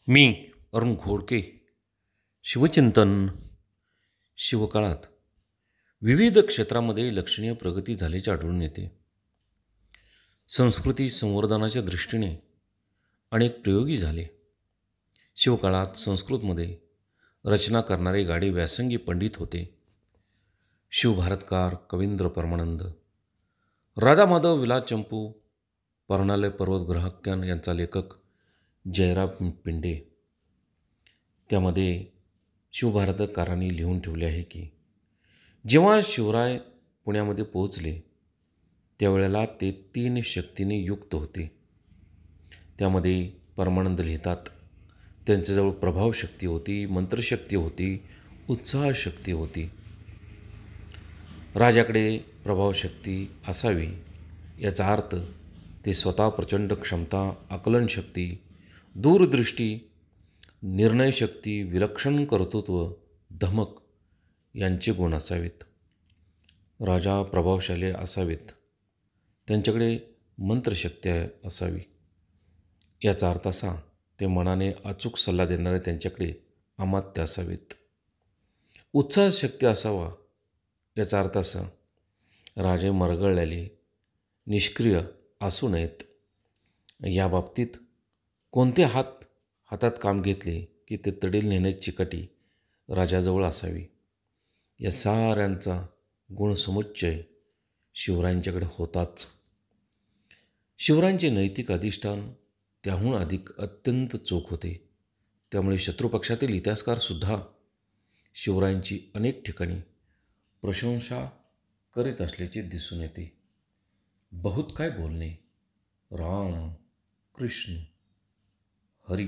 मी अरुण घोडके. शिवचिंतन. शिवकाळात विविध क्षेत्रामध्ये लक्षणीय प्रगती झाल्याचे आढळून येते. संस्कृती संवर्धनाच्या दृष्टीने अनेक प्रयोगही झाले. शिवकाळात संस्कृतमध्ये रचना करणारे गाडे व्यासंगी पंडित होते. शिवभारतकार कवींद्र परमानंद, राधामाधव विलास चंपू, पर्णालय पर्वतग्राहक्यान यांचा लेखक जयराम पिंडे. त्यामध्ये शिवभारतकारांनी लिहून ठेवले आहे की जेव्हा शिवराय पुण्यामध्ये पोहोचले त्यावेळेला ते 3 शक्तीने युक्त होते. त्यामध्ये परमानंद लिहितात, त्यांच्याजवळ प्रभावशक्ती होती, मंत्रशक्ती होती, उत्साहशक्ती होती. राजाकडे प्रभावशक्ती असावी याचा अर्थ ते स्वतः प्रचंड क्षमता, आकलनशक्ती, दूरदृष्टी, निर्णयशक्ती, विलक्षण कर्तृत्व, धमक यांचे गुण असावेत. राजा प्रभावशाली असावेत, त्यांच्याकडे मंत्रशक्ती असावी. याचा अर्थ असा, ते मनाने अचूक सल्ला देणारे त्यांच्याकडे अमात्य असावेत. उत्साहशक्ती असावा याचा अर्थ असा, राजे मरगळलेले, निष्क्रिय असू नयेत. या बाबतीत कोणते हातात काम घेतले की ते तडील नेण्याची चिकाटी राजाजवळ असावी. या साऱ्यांचा गुणसमुच्चय शिवरायांच्याकडे होताच. शिवरायांचे नैतिक अधिष्ठान त्याहून अधिक अत्यंत चोख होते. त्यामुळे शत्रुपक्षातील इतिहासकारसुद्धा शिवरायांची अनेक ठिकाणी प्रशंसा करीत असल्याचे दिसून येते. बहुत काय बोलणे. राम, कृष्ण, हरी